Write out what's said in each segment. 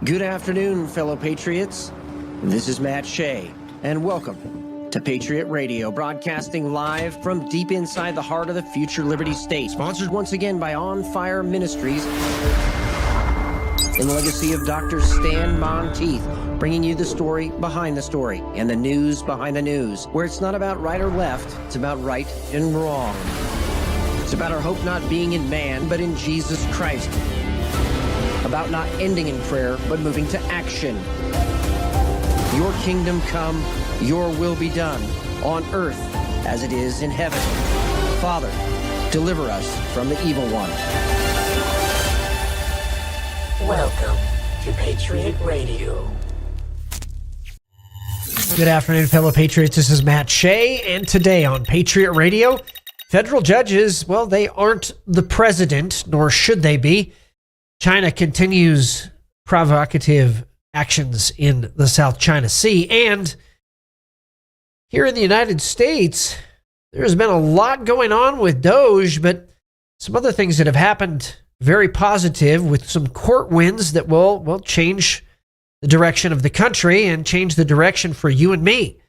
Good afternoon, fellow patriots. This is Matt Shea, and welcome to Patriot Radio, broadcasting live from deep inside the heart of the future Liberty State. Sponsored once again by On Fire Ministries, in the legacy of Dr. Stan Monteith, bringing you the story behind the story and the news behind the news, where it's not about right or left, it's about right and wrong. It's about our hope not being in man, but in Jesus Christ. About not ending in prayer, but moving to action. Your kingdom come, your will be done, on earth as it is in heaven. Father, deliver us from the evil one. Welcome to Patriot Radio. Good afternoon, fellow patriots. This is Matt Shea, and today on Patriot Radio, federal judges, well, they aren't the president, nor should they be. China continues provocative actions in the South China Sea. And here in the United States, there's been a lot going on with Doge, but some other things that have happened very positive, with some court wins that will change the direction of the country and change the direction for you and me.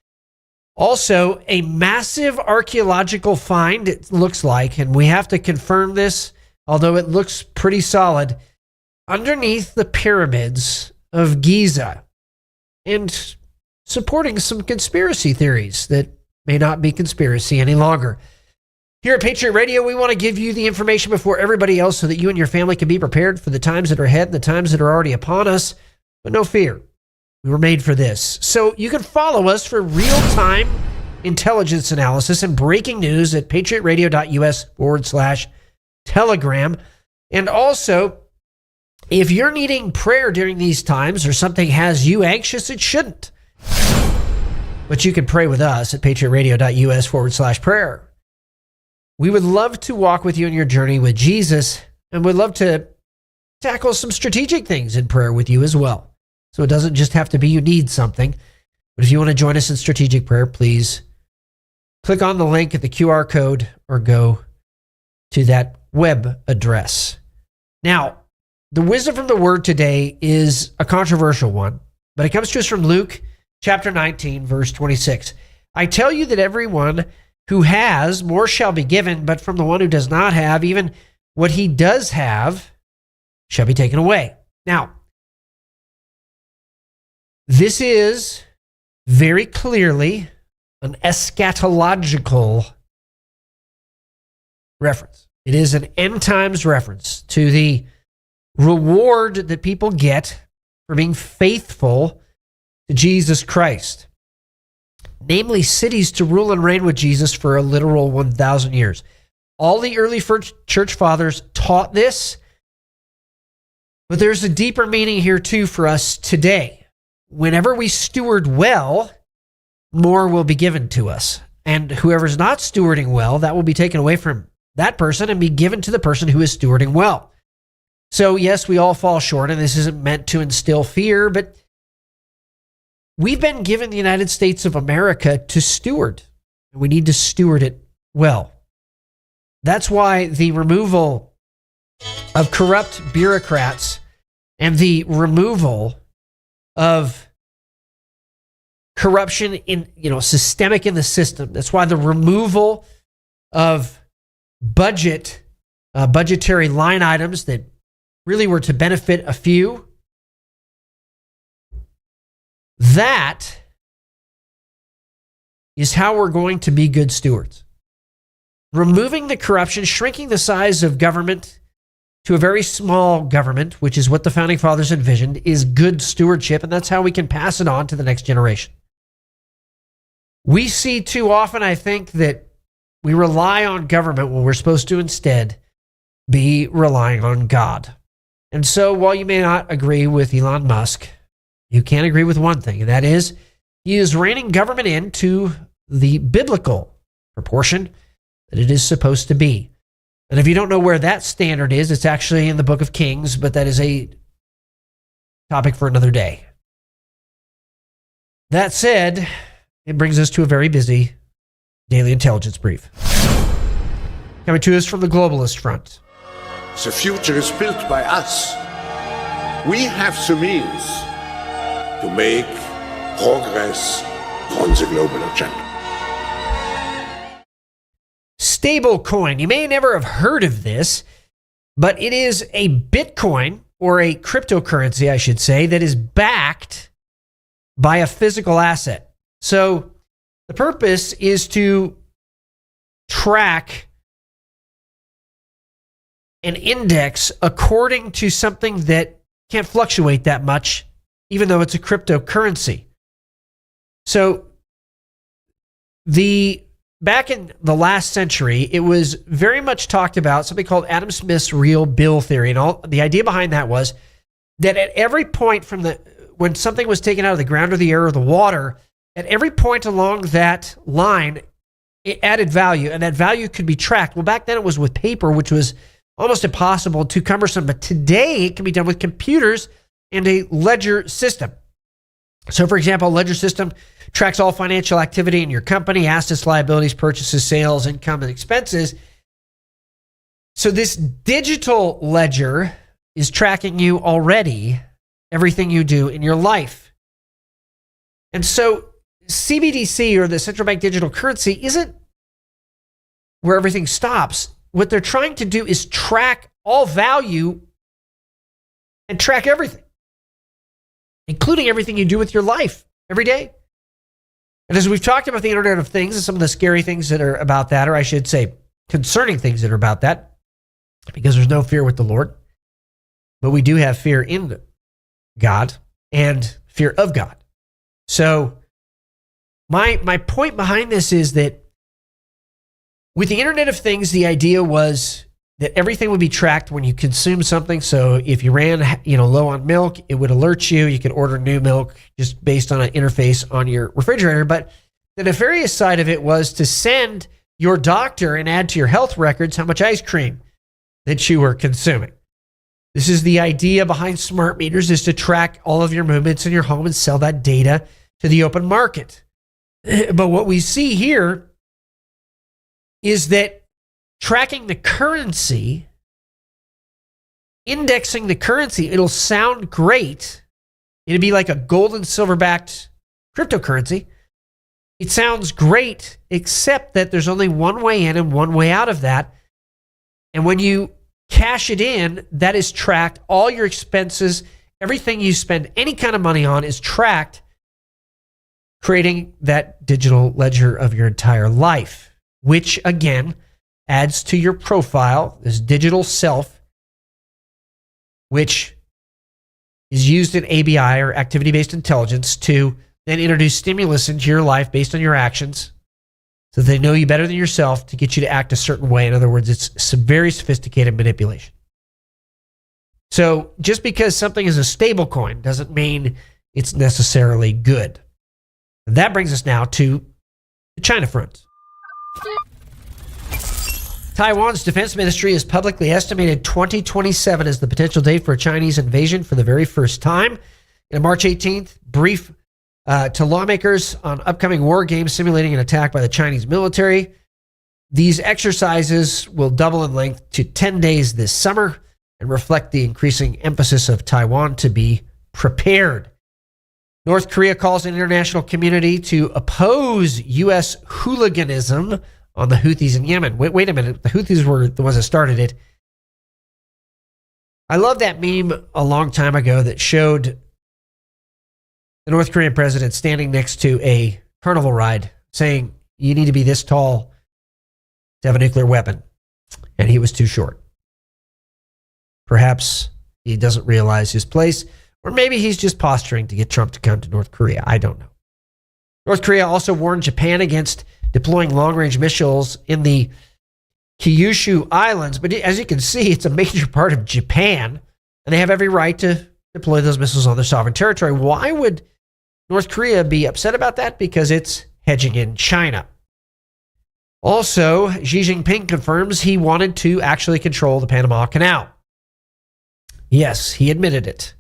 Also, a massive archaeological find, it looks like, and we have to confirm this, although it looks pretty solid, underneath the pyramids of Giza, and supporting some conspiracy theories that may not be conspiracy any longer. Here at Patriot Radio, we want to give you the information before everybody else so that you and your family can be prepared for the times that are ahead and the times that are already upon us. But no fear, we were made for this. So you can follow us for real-time intelligence analysis and breaking news at patriotradio.us/Telegram. And also, if you're needing prayer during these times or something has you anxious, it shouldn't. But you can pray with us at patriotradio.us/prayer. We would love to walk with you in your journey with Jesus, and would love to tackle some strategic things in prayer with you as well. So it doesn't just have to be you need something. But if you want to join us in strategic prayer, please click on the link at the QR code or go to that web address. Now, the wisdom from the word today is a controversial one, but it comes to us from Luke chapter 19, verse 26. I tell you that everyone who has, more shall be given, but from the one who does not have, even what he does have shall be taken away. Now, this is very clearly an eschatological reference. It is an end times reference to the reward that people get for being faithful to Jesus Christ. Namely, cities to rule and reign with Jesus for a literal 1,000 years. All the early church fathers taught this, but there's a deeper meaning here too for us today. Whenever we steward well, more will be given to us. And whoever's not stewarding well, that will be taken away from that person and be given to the person who is stewarding well. So yes, we all fall short, and this isn't meant to instill fear, but we've been given the United States of America to steward, and we need to steward it well. That's why the removal of corrupt bureaucrats and the removal of corruption in, systemic in the system. That's why the removal of budgetary line items that really were to benefit a few. That is how we're going to be good stewards. Removing the corruption, shrinking the size of government to a very small government, which is what the Founding Fathers envisioned, is good stewardship, and that's how we can pass it on to the next generation. We see too often, I think, that we rely on government when we're supposed to instead be relying on God. And so while you may not agree with Elon Musk, you can agree with one thing, and that is he is reining government into the biblical proportion that it is supposed to be. And if you don't know where that standard is, it's actually in the book of Kings, but that is a topic for another day. That said, it brings us to a very busy daily intelligence brief. Coming to us from the globalist front. The future is built by us. We have the means to make progress on the global agenda. Stablecoin. You may never have heard of this, but it is a Bitcoin, or a cryptocurrency, I should say, that is backed by a physical asset. So the purpose is to track an index according to something that can't fluctuate that much, even though it's a cryptocurrency. So back in the last century, it was very much talked about something called Adam Smith's real bill theory. And the idea behind that was that at every point when something was taken out of the ground or the air or the water, at every point along that line, it added value, and that value could be tracked. Well, back then it was with paper, which was almost impossible, too cumbersome. But today it can be done with computers and a ledger system. So, for example, a ledger system tracks all financial activity in your company, assets, liabilities, purchases, sales, income, and expenses. So this digital ledger is tracking you already, everything you do in your life. And so CBDC, or the central bank digital currency, isn't where everything stops. What they're trying to do is track all value and track everything, including everything you do with your life every day. And as we've talked about the Internet of Things and some of the scary things that are about that, or I should say concerning things that are about that, because there's no fear with the Lord, but we do have fear in God and fear of God. So my point behind this is that with the Internet of Things, the idea was that everything would be tracked when you consume something. So if you ran, low on milk, it would alert you. You could order new milk just based on an interface on your refrigerator. But the nefarious side of it was to send your doctor and add to your health records how much ice cream that you were consuming. This is the idea behind smart meters, is to track all of your movements in your home and sell that data to the open market. But what we see here is that tracking the currency, indexing the currency, it'll sound great. It'd be like a gold and silver backed cryptocurrency. It sounds great, except that there's only one way in and one way out of that. And when you cash it in, that is tracked. All your expenses, everything you spend any kind of money on is tracked, creating that digital ledger of your entire life, which again adds to your profile, this digital self, which is used in ABI, or activity-based intelligence, to then introduce stimulus into your life based on your actions, so they know you better than yourself to get you to act a certain way. In other words, it's some very sophisticated manipulation. So just because something is a stable coin doesn't mean it's necessarily good. And that brings us now to the China front. Taiwan's defense ministry has publicly estimated 2027 as the potential date for a Chinese invasion for the very first time. In a March 18th brief to lawmakers on upcoming war games simulating an attack by the Chinese military. These exercises will double in length to 10 days this summer and reflect the increasing emphasis of Taiwan to be prepared. North Korea calls on the international community to oppose U.S. hooliganism on the Houthis in Yemen. Wait a minute. The Houthis were the ones that started it. I love that meme a long time ago that showed the North Korean president standing next to a carnival ride saying, you need to be this tall to have a nuclear weapon. And he was too short. Perhaps he doesn't realize his place, or maybe he's just posturing to get Trump to come to North Korea. I don't know. North Korea also warned Japan against deploying long-range missiles in the Kyushu Islands. But as you can see, it's a major part of Japan, and they have every right to deploy those missiles on their sovereign territory. Why would North Korea be upset about that? Because it's hedging in China. Also, Xi Jinping confirms he wanted to actually control the Panama Canal. Yes, he admitted it.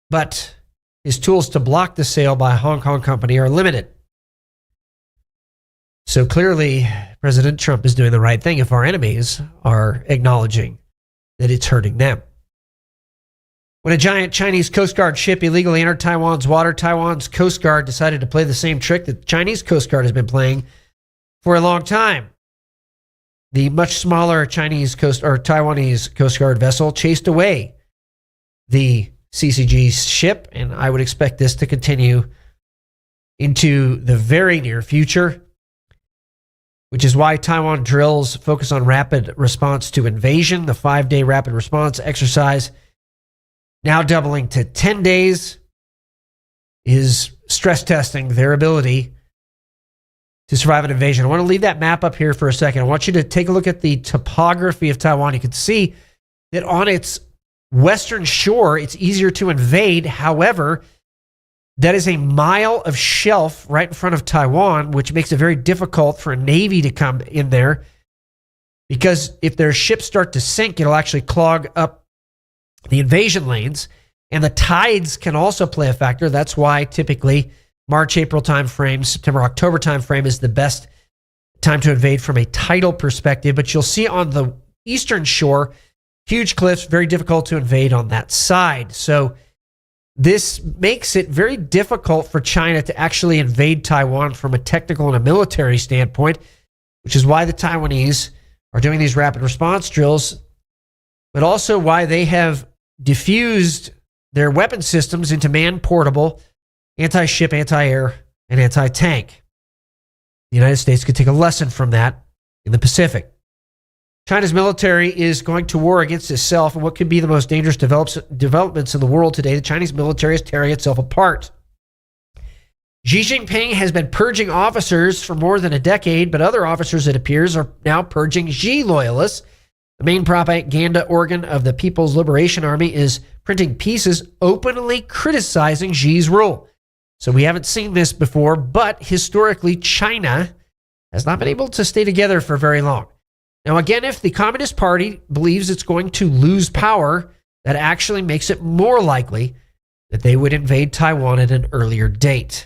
But his tools to block the sale by a Hong Kong company are limited. So clearly, President Trump is doing the right thing if our enemies are acknowledging that it's hurting them. When a giant Chinese Coast Guard ship illegally entered Taiwan's water, Taiwan's Coast Guard decided to play the same trick that the Chinese Coast Guard has been playing for a long time. The much smaller Taiwanese Coast Guard vessel chased away the CCG ship, and I would expect this to continue into the very near future, which is why Taiwan drills focus on rapid response to invasion. The 5-day rapid response exercise, now doubling to 10 days, is stress testing their ability to survive an invasion. I want to leave that map up here for a second. I want you to take a look at the topography of Taiwan. You can see that on its western shore, it's easier to invade. However, that is a mile of shelf right in front of Taiwan, which makes it very difficult for a navy to come in there, because if their ships start to sink, it'll actually clog up the invasion lanes, and the tides can also play a factor. That's why typically March, April timeframe, September, October timeframe is the best time to invade from a tidal perspective. But you'll see on the eastern shore, huge cliffs, very difficult to invade on that side. So this makes it very difficult for China to actually invade Taiwan from a technical and a military standpoint, which is why the Taiwanese are doing these rapid response drills, but also why they have diffused their weapon systems into man-portable, anti-ship, anti-air, and anti-tank. The United States could take a lesson from that in the Pacific. China's military is going to war against itself, and what could be the most dangerous developments in the world today, the Chinese military is tearing itself apart. Xi Jinping has been purging officers for more than a decade, but other officers, it appears, are now purging Xi loyalists. The main propaganda organ of the People's Liberation Army is printing pieces openly criticizing Xi's rule. So we haven't seen this before, but historically, China has not been able to stay together for very long. Now, again, if the Communist Party believes it's going to lose power, that actually makes it more likely that they would invade Taiwan at an earlier date.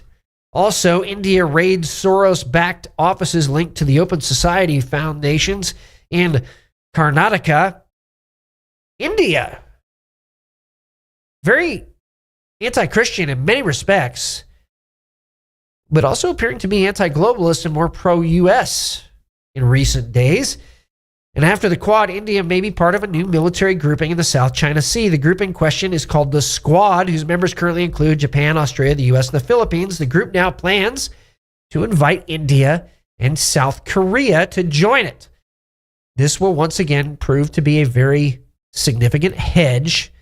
Also, India raids Soros-backed offices linked to the Open Society Foundations in Karnataka. India, very anti-Christian in many respects, but also appearing to be anti-globalist and more pro-US in recent days. And after the Quad, India may be part of a new military grouping in the South China Sea. The group in question is called the Squad, whose members currently include Japan, Australia, the US, and the Philippines. The group now plans to invite India and South Korea to join it. This will once again prove to be a very significant hedge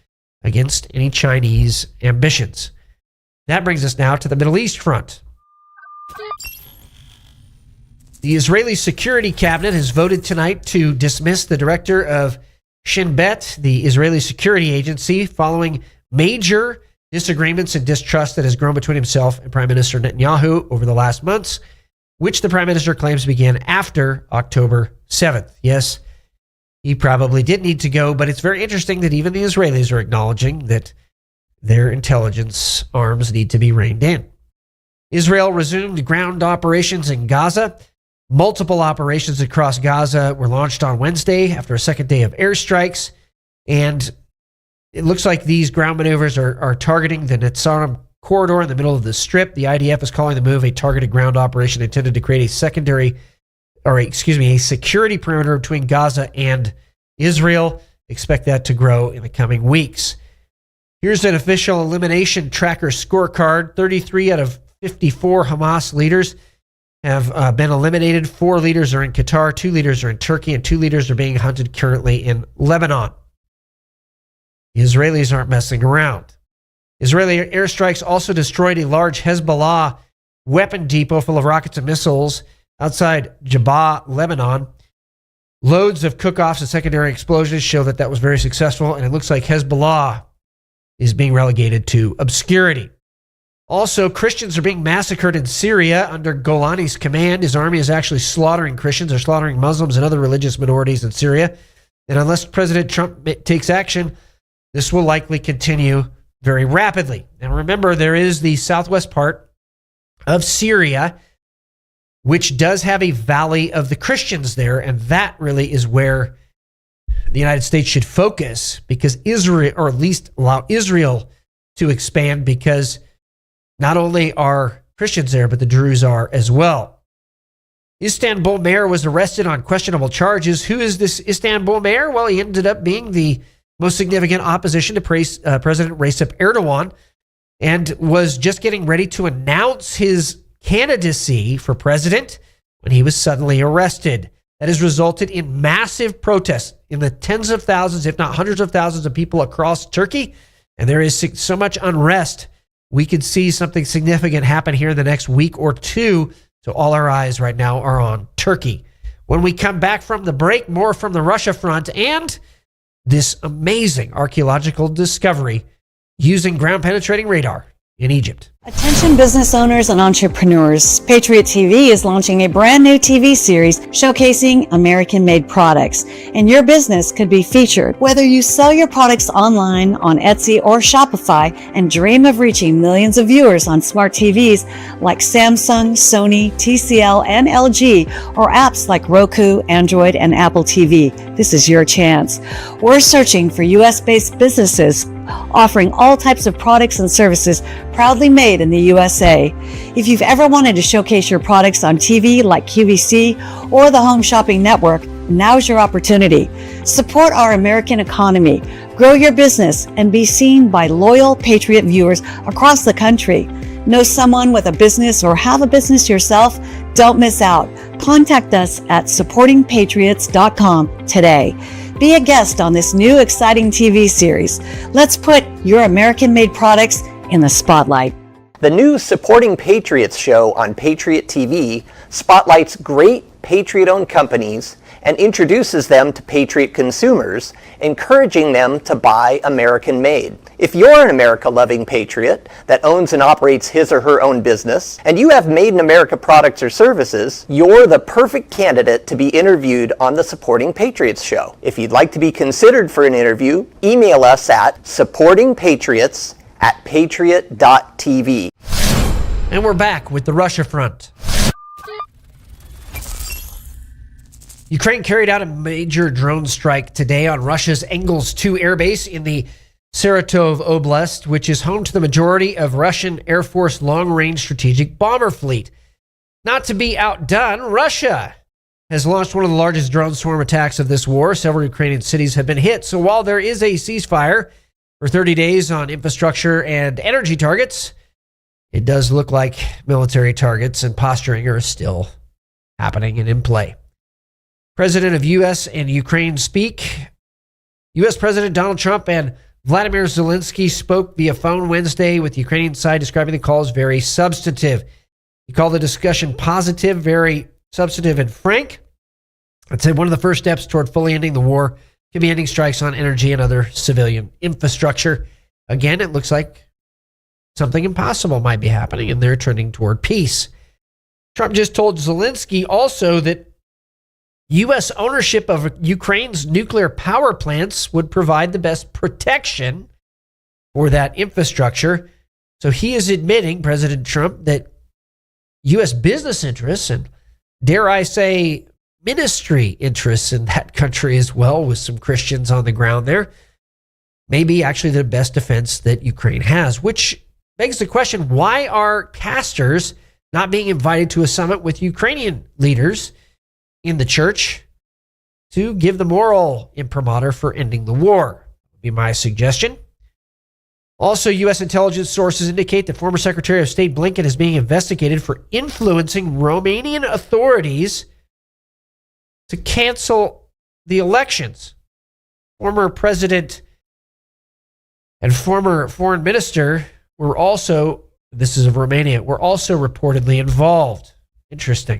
against any Chinese ambitions. That brings us now to the Middle East front. The Israeli Security Cabinet has voted tonight to dismiss the director of Shin Bet, the Israeli security agency, following major disagreements and distrust that has grown between himself and Prime Minister Netanyahu over the last months, which the Prime Minister claims began after October 7th. Yes, he probably did need to go, but it's very interesting that even the Israelis are acknowledging that their intelligence arms need to be reined in. Israel resumed ground operations in Gaza. Multiple operations across Gaza were launched on Wednesday after a second day of airstrikes, and it looks like these ground maneuvers are targeting the Netzarim corridor in the middle of the Strip. The IDF is calling the move a targeted ground operation intended to create a security perimeter between Gaza and Israel. Expect that to grow in the coming weeks. Here's an official elimination tracker scorecard. 33 out of 54 Hamas leaders have been eliminated. 4 leaders are in Qatar, 2 leaders are in Turkey, and 2 leaders are being hunted currently in Lebanon. The Israelis aren't messing around. Israeli airstrikes also destroyed a large Hezbollah weapon depot full of rockets and missiles outside Jabba, Lebanon. Loads of cook-offs and secondary explosions show that was very successful, and it looks like Hezbollah is being relegated to obscurity. Also, Christians are being massacred in Syria under Golani's command. His army is actually slaughtering Christians or slaughtering Muslims and other religious minorities in Syria. And unless President Trump takes action, this will likely continue very rapidly. Now remember, there is the southwest part of Syria, which does have a valley of the Christians there, and that really is where the United States should focus because Israel, or at least allow Israel to expand, because not only are Christians there, but the Druze are as well. Istanbul mayor was arrested on questionable charges. Who is this Istanbul mayor? Well, he ended up being the most significant opposition to President Recep Erdogan, and was just getting ready to announce his candidacy for president when he was suddenly arrested. That has resulted in massive protests in the tens of thousands, if not hundreds of thousands of people across Turkey. And there is so much unrest. We could see something significant happen here in the next week or two. So all our eyes right now are on Turkey. When we come back from the break, more from the Russia front and this amazing archaeological discovery using ground-penetrating radar in Egypt. Attention business owners and entrepreneurs. Patriot TV is launching a brand new TV series showcasing American-made products, and your business could be featured. Whether you sell your products online on Etsy or Shopify and dream of reaching millions of viewers on smart TVs like Samsung, Sony, TCL, and LG, or apps like Roku, Android, and Apple TV, this is your chance. We're searching for U.S.-based businesses offering all types of products and services proudly made in the USA. If you've ever wanted to showcase your products on TV like QVC or the Home Shopping Network, now's your opportunity. Support our American economy, grow your business, and be seen by loyal Patriot viewers across the country. Know someone with a business or have a business yourself? Don't miss out. Contact us at supportingpatriots.com today. Be a guest on this new exciting TV series. Let's put your American-made products in the spotlight. The new Supporting Patriots show on Patriot TV spotlights great Patriot-owned companies and introduces them to Patriot consumers, encouraging them to buy American-made. If you're an America-loving patriot that owns and operates his or her own business, and you have Made in America products or services, you're the perfect candidate to be interviewed on the Supporting Patriots show. If you'd like to be considered for an interview, email us at supportingpatriots@patriot.tv. And we're back with the Russia front. Ukraine carried out a major drone strike today on Russia's Engels 2 airbase in the Saratov Oblast, which is home to the majority of Russian Air Force long-range strategic bomber fleet. Not to be outdone, Russia has launched one of the largest drone swarm attacks of this war. Several Ukrainian cities have been hit. So while there is a ceasefire for 30 days on infrastructure and energy targets, it does look like military targets and posturing are still happening and in play. President of U.S. and Ukraine speak. U.S. President Donald Trump and Vladimir Zelensky spoke via phone Wednesday, with the Ukrainian side describing the calls very substantive. He called the discussion positive, very substantive, and frank. I'd say one of the first steps toward fully ending the war could be ending strikes on energy and other civilian infrastructure. Again, it looks like something impossible might be happening, and they're trending toward peace. Trump just told Zelensky also that U.S. ownership of Ukraine's nuclear power plants would provide the best protection for that infrastructure. So he is admitting, President Trump, that U.S. business interests and, dare I say, ministry interests in that country as well, with some Christians on the ground there, may be actually the best defense that Ukraine has, which begs the question, why are casters not being invited to a summit with Ukrainian leaders in the church to give the moral imprimatur for ending the war? Would be my suggestion. Also, U.S. intelligence sources indicate that former Secretary of State Blinken is being investigated for influencing Romanian authorities to cancel the elections. Former president and former foreign minister were also, this is of Romania, were also reportedly involved. Interesting.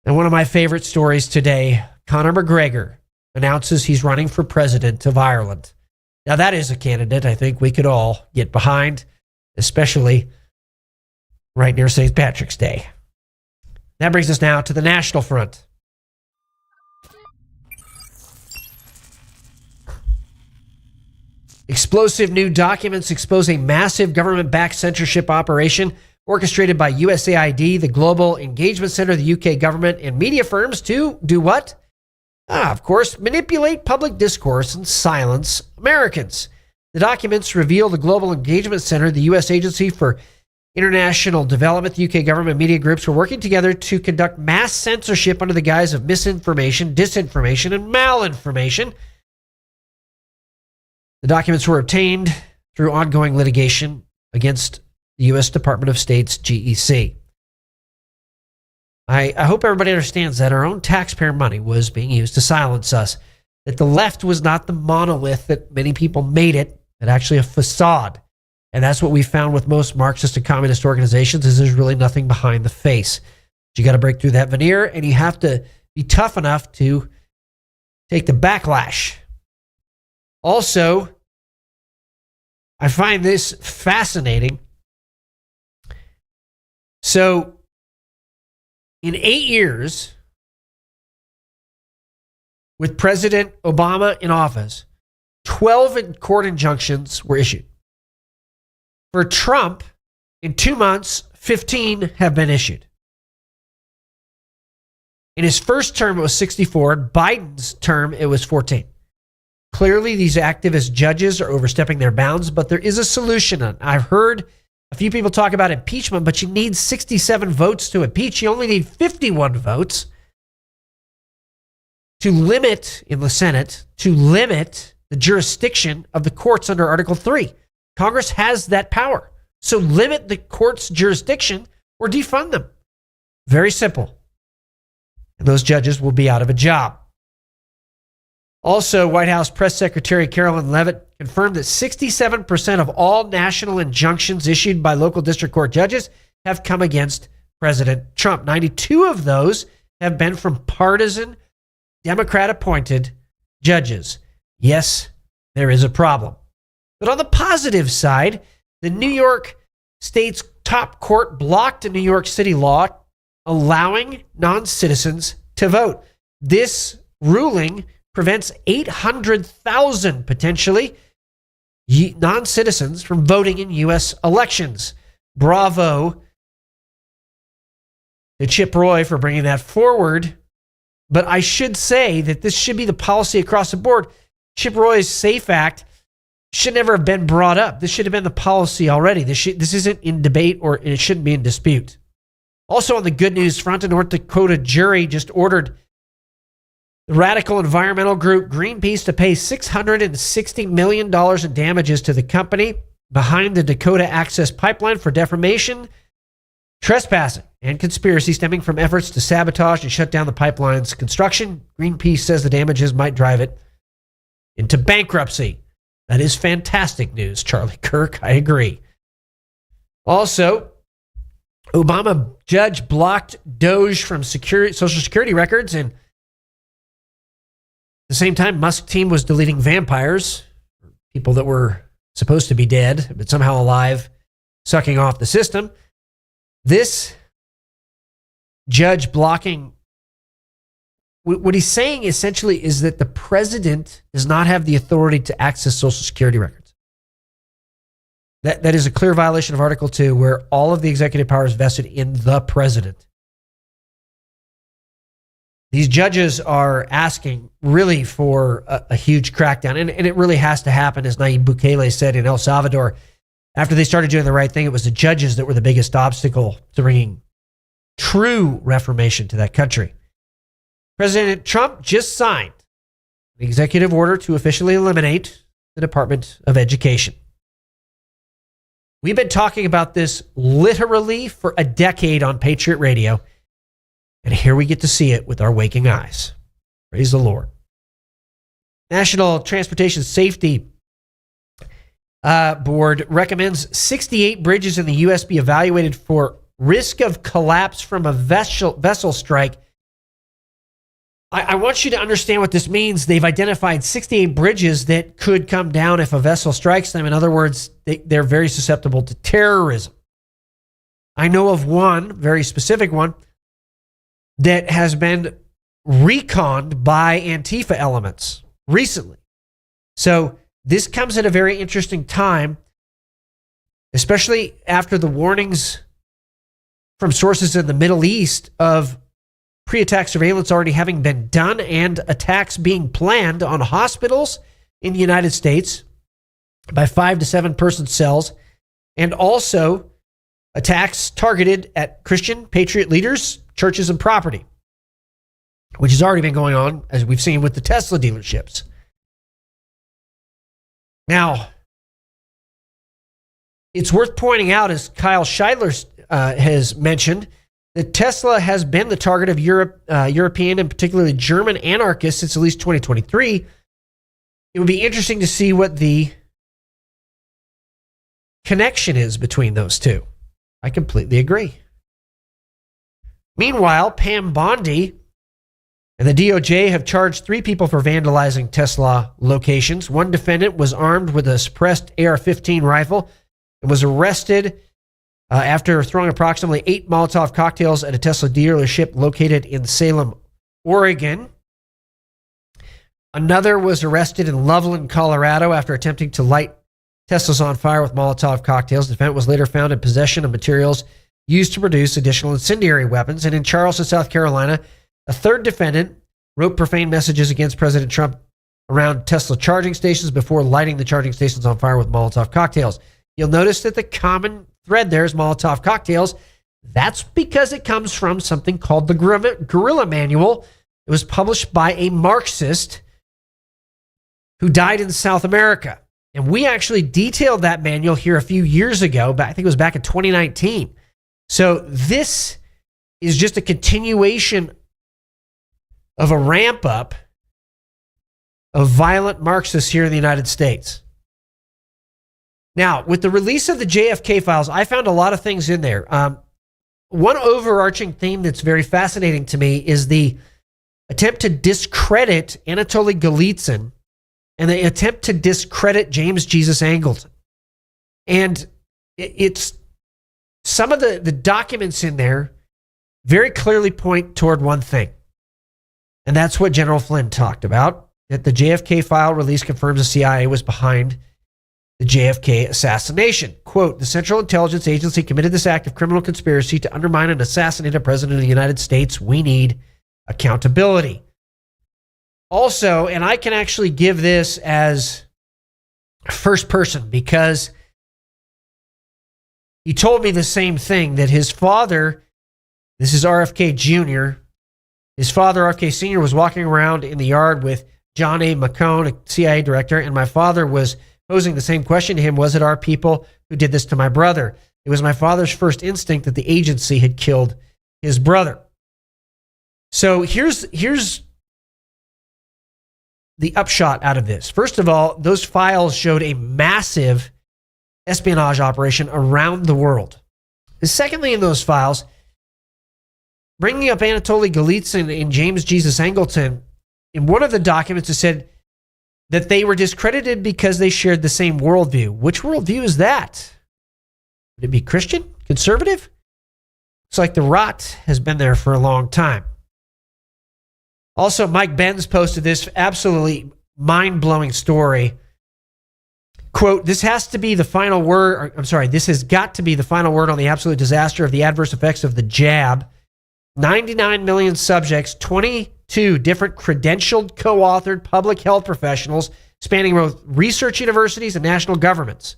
And one of my favorite stories today, Conor McGregor announces he's running for president of Ireland. Now, that is a candidate I think we could all get behind, especially right near St. Patrick's Day. That brings us now to the national front. Explosive new documents expose a massive government-backed censorship operation orchestrated by USAID, the Global Engagement Center, the UK government, and media firms to do what? Of course, manipulate public discourse and silence Americans. The documents reveal the Global Engagement Center, the U.S. Agency for International Development, the UK government media groups were working together to conduct mass censorship under the guise of misinformation, disinformation, and malinformation. The documents were obtained through ongoing litigation against the U.S. Department of State's GEC. I hope everybody understands that our own taxpayer money was being used to silence us, that the left was not the monolith that many people made it, but actually a facade. And that's what we found with most Marxist and communist organizations is there's really nothing behind the face. You got to break through that veneer, and you have to be tough enough to take the backlash. Also, I find this fascinating. So, in 8 years, with President Obama in office, 12 court injunctions were issued. For Trump, in 2 months, 15 have been issued. In his first term, it was 64. In Biden's term, it was 14. Clearly, these activist judges are overstepping their bounds, but there is a solution. I've heard a few people talk about impeachment, but you need 67 votes to impeach. You only need 51 votes to limit, in the Senate, to limit the jurisdiction of the courts under Article 3. Congress has that power. So limit the court's jurisdiction or defund them. Very simple. And those judges will be out of a job. Also, White House Press Secretary Carolyn Leavitt confirmed that 67% of all national injunctions issued by local district court judges have come against President Trump. 92 of those have been from partisan, Democrat-appointed judges. Yes, there is a problem. But on the positive side, the New York State's top court blocked a New York City law allowing non-citizens to vote. This ruling prevents 800,000 potentially non-citizens from voting in U.S. elections. Bravo to Chip Roy for bringing that forward. But I should say that this should be the policy across the board. Chip Roy's SAFE Act should never have been brought up. This should have been the policy already. This isn't in debate, or it shouldn't be in dispute. Also on the good news front, a North Dakota jury just ordered the radical environmental group Greenpeace to pay $660 million in damages to the company behind the Dakota Access Pipeline for defamation, trespassing, and conspiracy stemming from efforts to sabotage and shut down the pipeline's construction. Greenpeace says the damages might drive it into bankruptcy. That is fantastic news, Charlie Kirk. I agree. Also, Obama judge blocked Doge from Social Security records, and at the same time, Musk team was deleting vampires, people that were supposed to be dead, but somehow alive, sucking off the system. This judge blocking, what he's saying essentially is that the president does not have the authority to access Social Security records. That is a clear violation of Article 2, where all of the executive power is vested in the president. These judges are asking really for a huge crackdown, and it really has to happen, as Nayib Bukele said in El Salvador. After they started doing the right thing, it was the judges that were the biggest obstacle to bringing true reformation to that country. President Trump just signed an executive order to officially eliminate the Department of Education. We've been talking about this literally for a decade on Patriot Radio, and here we get to see it with our waking eyes. Praise the Lord. National Transportation Safety Board recommends 68 bridges in the U.S. be evaluated for risk of collapse from a vessel strike. I want you to understand what this means. They've identified 68 bridges that could come down if a vessel strikes them. In other words, they're very susceptible to terrorism. I know of one, very specific one, that has been reconned by Antifa elements recently. So this comes at a very interesting time, especially after the warnings from sources in the Middle East of pre-attack surveillance already having been done and attacks being planned on hospitals in the United States by 5 to 7 person cells, and also attacks targeted at Christian patriot leaders, churches, and property, which has already been going on, as we've seen with the Tesla dealerships. Now, it's worth pointing out, as Kyle Scheidler has mentioned, that Tesla has been the target of European and particularly German anarchists since at least 2023. It would be interesting to see what the connection is between those two. I completely agree. Meanwhile, Pam Bondi and the DOJ have charged 3 people for vandalizing Tesla locations. One defendant was armed with a suppressed AR-15 rifle and was arrested after throwing approximately 8 Molotov cocktails at a Tesla dealership located in Salem, Oregon. Another was arrested in Loveland, Colorado after attempting to light Teslas on fire with Molotov cocktails. The defendant was later found in possession of materials used to produce additional incendiary weapons. And in Charleston, South Carolina, a third defendant wrote profane messages against President Trump around Tesla charging stations before lighting the charging stations on fire with Molotov cocktails. You'll notice that the common thread there is Molotov cocktails. That's because it comes from something called the Guerrilla Manual. It was published by a Marxist who died in South America. And we actually detailed that manual here a few years ago, but I think it was back in 2019. So this is just a continuation of a ramp up of violent Marxists here in the United States. Now, with the release of the JFK files, I found a lot of things in there. One overarching theme that's very fascinating to me is the attempt to discredit Anatoly Golitsyn and the attempt to discredit James Jesus Angleton. And it's some of the documents in there very clearly point toward one thing. And that's what General Flynn talked about, that the JFK file release confirms the CIA was behind the JFK assassination. Quote, the Central Intelligence Agency committed this act of criminal conspiracy to undermine and assassinate a president of the United States. We need accountability. Also, and I can actually give this as first person because he told me the same thing, that his father, this is RFK Jr., his father, RFK Sr., was walking around in the yard with John A. McCone, a CIA director, and my father was posing the same question to him, was it our people who did this to my brother? It was my father's first instinct that the agency had killed his brother. So here's the upshot out of this. First of all, those files showed a massive espionage operation around the world. And secondly, in those files, bringing up Anatoly Golitsyn and James Jesus Angleton, in one of the documents it said that they were discredited because they shared the same worldview. Which worldview is that? Would it be Christian? Conservative? It's like the rot has been there for a long time. Also, Mike Benz posted this absolutely mind-blowing story. Quote, this has to be the final word. This has got to be the final word on the absolute disaster of the adverse effects of the jab. 99 million subjects, 22 different credentialed, co-authored public health professionals spanning both research universities and national governments.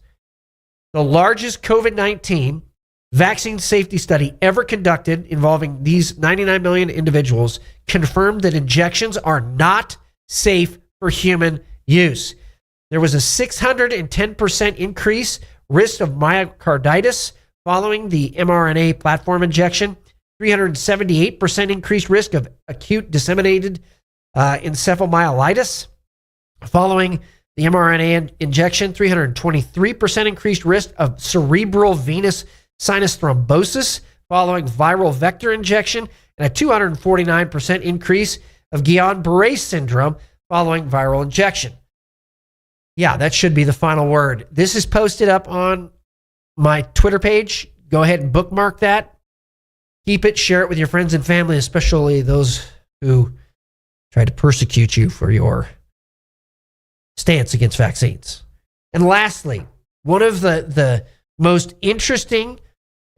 The largest COVID-19 vaccine safety study ever conducted involving these 99 million individuals confirmed that injections are not safe for human use. There was a 610% increase risk of myocarditis following the mRNA platform injection, 378% increased risk of acute disseminated encephalomyelitis following the mRNA injection, 323% increased risk of cerebral venous sinus thrombosis following viral vector injection, and a 249% increase of Guillain-Barré syndrome following viral injection. Yeah, that should be the final word. This is posted up on my Twitter page. Go ahead and bookmark that. Keep it, share it with your friends and family, especially those who try to persecute you for your stance against vaccines. And lastly, one of the most interesting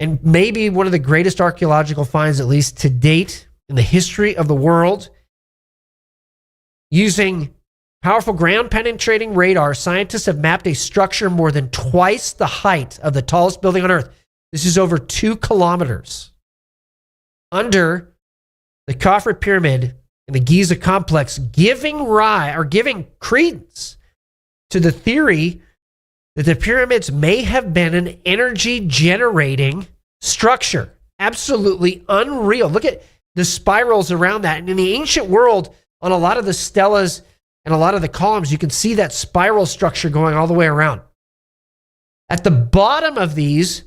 and maybe one of the greatest archaeological finds, at least to date, in the history of the world. Using powerful ground-penetrating radar, scientists have mapped a structure more than twice the height of the tallest building on Earth. This is over 2 kilometers under the Khafre Pyramid in the Giza complex, giving credence to the theory that the pyramids may have been an energy-generating structure. Absolutely unreal. Look at the spirals around that. And in the ancient world, on a lot of the stelas and a lot of the columns, you can see that spiral structure going all the way around. At the bottom of these,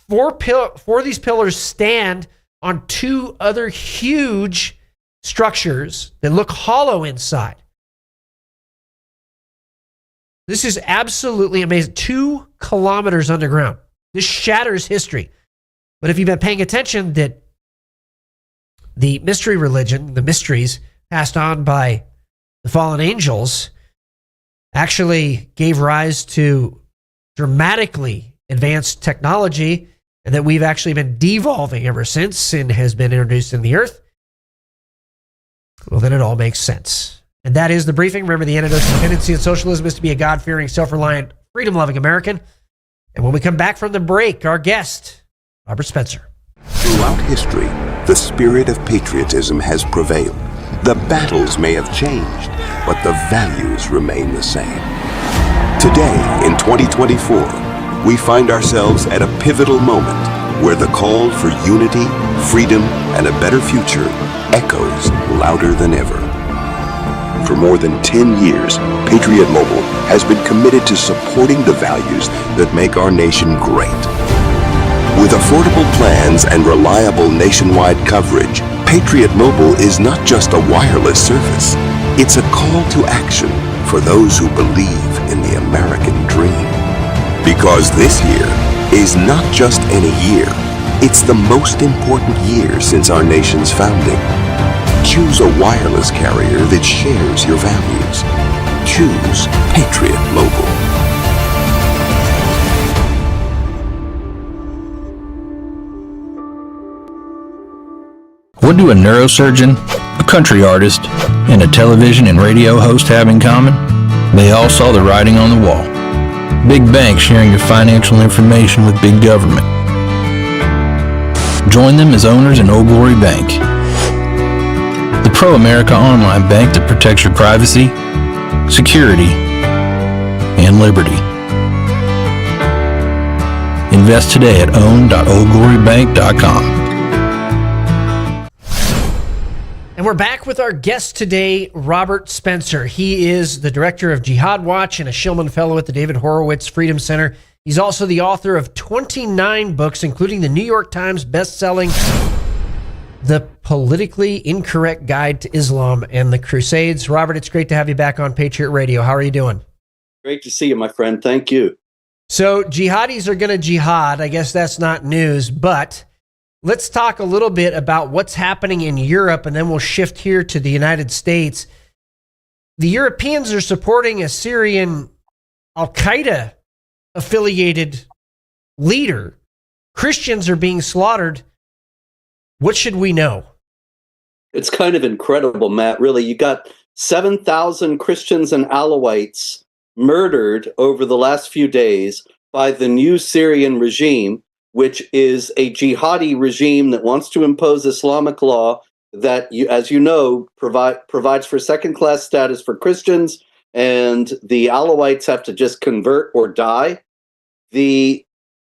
four of these pillars stand on 2 other huge structures that look hollow inside. This is absolutely amazing. 2 kilometers underground. This shatters history. But if you've been paying attention, that the mystery religion, the mysteries passed on by the fallen angels, actually gave rise to dramatically advanced technology, and that we've actually been devolving ever since sin has been introduced in the earth, well, then it all makes sense. And that is the briefing. Remember, the antidote to dependency and socialism is to be a God-fearing, self-reliant, freedom-loving American. And when we come back from the break, our guest, Robert Spencer. Throughout history, the spirit of patriotism has prevailed. The battles may have changed, but the values remain the same. Today, in 2024, we find ourselves at a pivotal moment where the call for unity, freedom, and a better future echoes louder than ever. For more than 10 years, Patriot Mobile has been committed to supporting the values that make our nation great. With affordable plans and reliable nationwide coverage, Patriot Mobile is not just a wireless service. It's a call to action for those who believe in the American dream. Because this year is not just any year, it's the most important year since our nation's founding. Choose a wireless carrier that shares your values. Choose Patriot Mobile. What do a neurosurgeon, a country artist, and a television and radio host have in common? They all saw the writing on the wall. Big banks sharing your financial information with big government. Join them as owners in Old Glory Bank, the pro-America online bank that protects your privacy, security, and liberty. Invest today at own.oldglorybank.com. And we're back with our guest today, Robert Spencer. He is the director of Jihad Watch and a Shillman Fellow at the David Horowitz Freedom Center. He's also the author of 29 books, including the New York Times best-selling The Politically Incorrect Guide to Islam and the Crusades. Robert, it's great to have you back on Patriot Radio. How are you doing? Great to see you, my friend. Thank you. So jihadis are going to jihad. I guess that's not news, but let's talk a little bit about what's happening in Europe, and then we'll shift here to the United States. The Europeans are supporting a Syrian Al-Qaeda affiliated leader. Christians are being slaughtered. What should we know? It's kind of incredible, Matt. Really, you got 7,000 Christians and Alawites murdered over the last few days by the new Syrian regime, which is a jihadi regime that wants to impose Islamic law that, as you know, provides for second-class status for Christians, and the Alawites have to just convert or die. The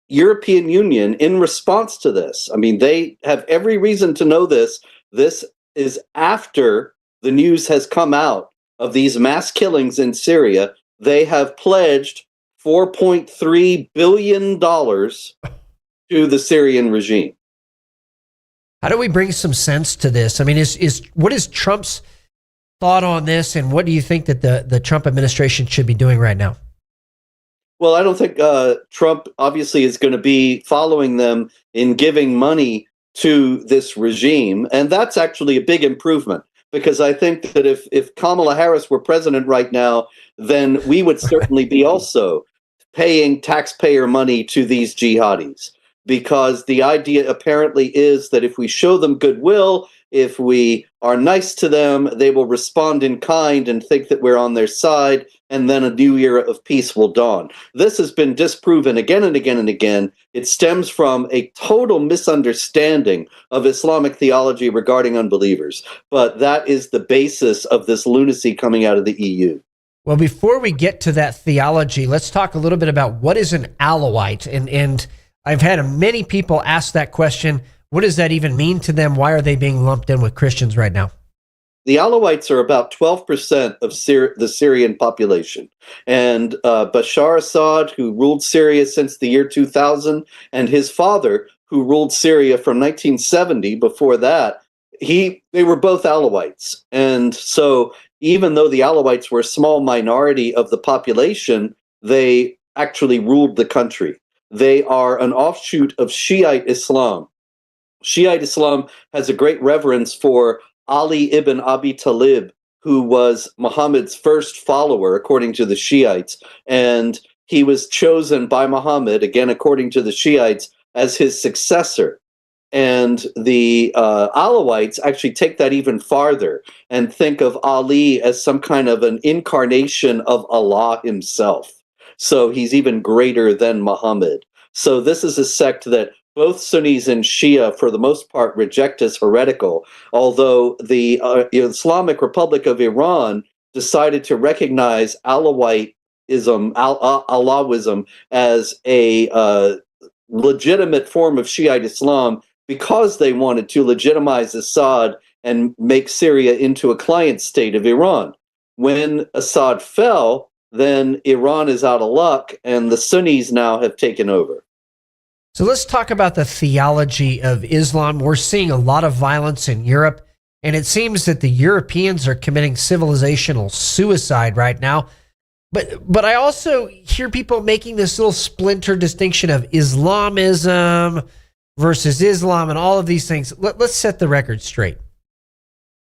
European Union, in response to this, I mean, they have every reason to know this. This is after the news has come out of these mass killings in Syria. They have pledged $4.3 billion to the Syrian regime. How do we bring some sense to this? I mean, what is Trump's thought on this, and what do you think that the Trump administration should be doing right now? Well, I don't think Trump obviously is going to be following them in giving money to this regime. And that's actually a big improvement, because I think that if Kamala Harris were president right now, then we would certainly be also paying taxpayer money to these jihadis. Because the idea apparently is that if we show them goodwill, if we are nice to them, they will respond in kind and think that we're on their side, and then a new era of peace will dawn. This has been disproven again and again and again. It stems from a total misunderstanding of Islamic theology regarding unbelievers. But that is the basis of this lunacy coming out of the EU. Well, before we get to that theology, let's talk a little bit about what is an Alawite. And I've had many people ask that question. What does that even mean to them? Why are they being lumped in with Christians right now? The Alawites are about 12% of the Syrian population. And Bashar Assad, who ruled Syria since the year 2000, and his father, who ruled Syria from 1970, before that, they were both Alawites. And so even though the Alawites were a small minority of the population, they actually ruled the country. They are an offshoot of Shiite Islam. Shiite Islam has a great reverence for Ali ibn Abi Talib, who was Muhammad's first follower, according to the Shiites. And he was chosen by Muhammad, again, according to the Shiites, as his successor. And the Alawites actually take that even farther and think of Ali as some kind of an incarnation of Allah himself. So he's even greater than Muhammad. So this is a sect that both Sunnis and Shia, for the most part, reject as heretical, although the Islamic Republic of Iran decided to recognize Alawitism, Alawism, as a legitimate form of Shiite Islam because they wanted to legitimize Assad and make Syria into a client state of Iran. When Assad fell, then Iran is out of luck, and the Sunnis now have taken over. So let's talk about the theology of Islam. We're seeing a lot of violence in Europe, and it seems that the Europeans are committing civilizational suicide right now. But I also hear people making this little splinter distinction of Islamism versus Islam and all of these things. Let's set the record straight.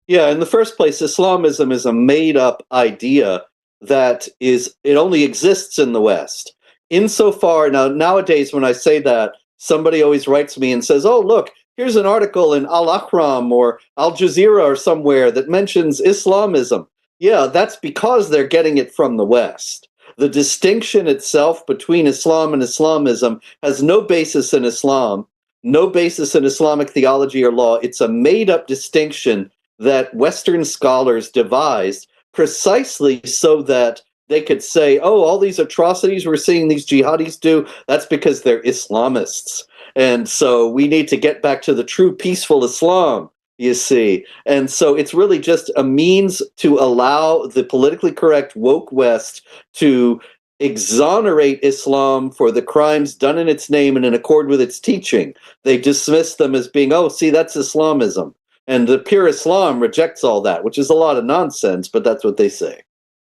Yeah, in the first place, Islamism is a made-up idea that it only exists in the West. Insofar, nowadays when I say that, somebody always writes me and says, oh, look, here's an article in Al-Ahram or Al Jazeera or somewhere that mentions Islamism. Yeah, that's because they're getting it from the West. The distinction itself between Islam and Islamism has no basis in Islam, no basis in Islamic theology or law. It's a made-up distinction that Western scholars devised precisely so that they could say, oh, all these atrocities we're seeing these jihadis do, that's because they're Islamists. And so we need to get back to the true peaceful Islam, you see. And so it's really just a means to allow the politically correct woke West to exonerate Islam for the crimes done in its name and in accord with its teaching. They dismiss them as being, oh, see, that's Islamism. And the pure Islam rejects all that, which is a lot of nonsense, but that's what they say.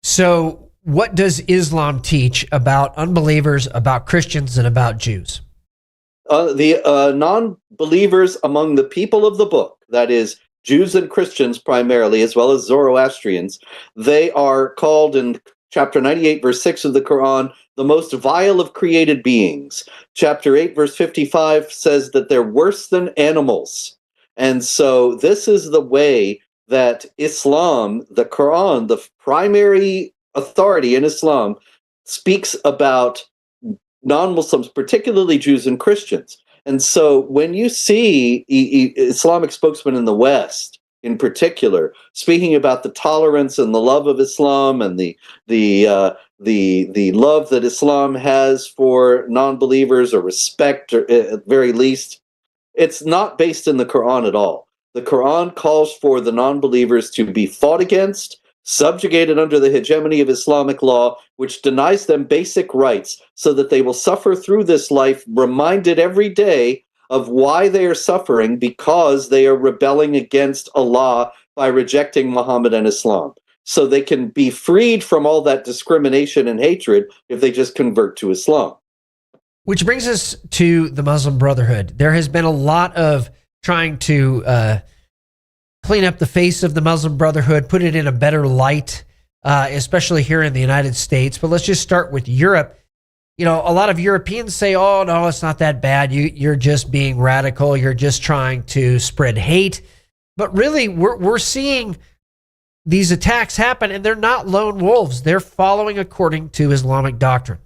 So what does Islam teach about unbelievers, about Christians, and about Jews? The non-believers among the people of the book, that is, Jews and Christians primarily, as well as Zoroastrians, they are called in chapter 98, verse 6 of the Quran, the most vile of created beings. Chapter 8, verse 55 says that they're worse than animals. And so this is the way that Islam, the Quran, the primary authority in Islam, speaks about non-Muslims, particularly Jews and Christians. And so when you see Islamic spokesmen in the West, in particular, speaking about the tolerance and the love of Islam and the love that Islam has for non-believers, or respect, or at very least, it's not based in the Quran at all. The Quran calls for the non-believers to be fought against, subjugated under the hegemony of Islamic law, which denies them basic rights, so that they will suffer through this life, reminded every day of why they are suffering, because they are rebelling against Allah by rejecting Muhammad and Islam. So they can be freed from all that discrimination and hatred if they just convert to Islam. Which brings us to the Muslim Brotherhood. There has been a lot of trying to clean up the face of the Muslim Brotherhood, put it in a better light, especially here in the United States. But let's just start with Europe. You know, a lot of Europeans say, oh, no, it's not that bad. You're just being radical. You're just trying to spread hate. But really, we're seeing these attacks happen, and they're not lone wolves. They're following according to Islamic doctrine.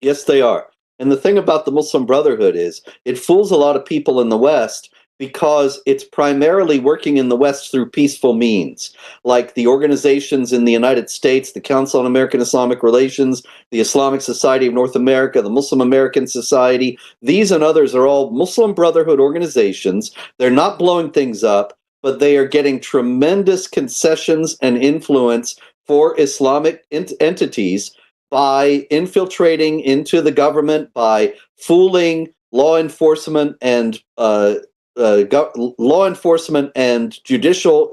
Yes, they are. And the thing about the Muslim Brotherhood is it fools a lot of people in the West because it's primarily working in the West through peaceful means, like the organizations in the United States, the Council on American Islamic Relations, the Islamic Society of North America, the Muslim American Society. These and others are all Muslim Brotherhood organizations. They're not blowing things up, but they are getting tremendous concessions and influence for Islamic entities by infiltrating into the government, by fooling law enforcement and judicial